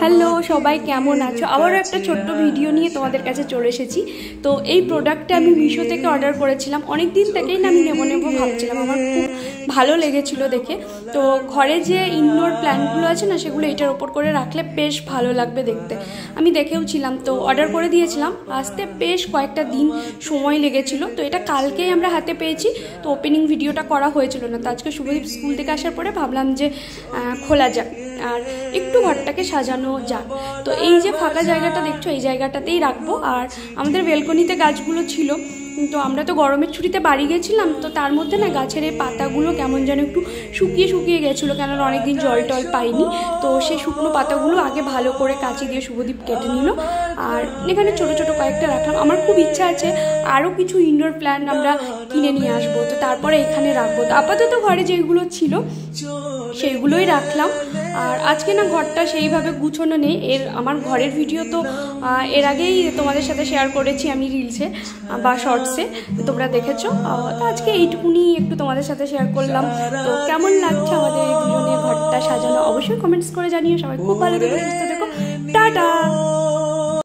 Hello সবাই, কেমন আছো? আবারও একটা ছোট্ট ভিডিও নিয়ে তোমাদের কাছে চলে এসেছি। তো এই প্রোডাক্টটা আমি মিশো থেকে অর্ডার করেছিলাম, অনেক দিন থেকেই না আমি নেবো ভাবছিলাম, আমার খুব ভালো লেগেছিল দেখে। তো ঘরে যে ইনডোর প্ল্যান্টগুলো আছে না, সেগুলো এটার ওপর করে রাখলে বেশ ভালো লাগবে দেখতে। আমি দেখেওছিলাম, তো অর্ডার করে দিয়েছিলাম। আসতে বেশ কয়েকটা দিন সময় লেগেছিল। তো এটা কালকেই আমরা হাতে পেয়েছি। তো ওপেনিং ভিডিওটা করা হয়েছিল না, তো আজকে শুভদীপ স্কুল থেকে আসার পরে ভাবলাম যে খোলা যাক আর একটু ঘরটাকে সাজানো যাক। তো এই যে ফাঁকা জায়গাটা দেখছো, এই জায়গাটাতেই রাখবো। আর আমাদের বেলকনিতে গাছগুলো ছিল, তো আমরা তো গরমের ছুটিতে বাড়ি গেছিলাম, তো তার মধ্যে না গাছের এই পাতাগুলো কেমন যেন একটু শুকিয়ে গেছিলো, কেননা অনেকদিন জল টল পাইনি। তো সেই শুকনো পাতাগুলো আগে ভালো করে কাঁচি দিয়ে শুভদীপ কেটে নিল। আর এখানে ছোট ছোট কয়েকটা রাখলাম। আমার খুব ইচ্ছা আছে আরও কিছু ইনডোর প্ল্যান্ট আমরা কিনে নিয়ে আসবো, তো তারপরে এখানে রাখবো। তো আপাতত ঘরে যেগুলো ছিল সেইগুলোই রাখলাম। আর আজকে না ঘরটা সেইভাবে গুছানো নেই। আমার ঘরের ভিডিও তো এর আগেই তোমাদের সাথে শেয়ার করেছি আমি রিলসে বা শর্টসে, তোমরা দেখেছো। তো আজকে এইটুকুনি একটু তোমাদের সাথে শেয়ার করলাম। তো কেমন লাগছে আমাদের এই দুজনের ঘরটা সাজানো, অবশ্যই কমেন্টস করে জানিও। সবাই খুব ভালো থেকো, সুস্থ থেকো, টাটা।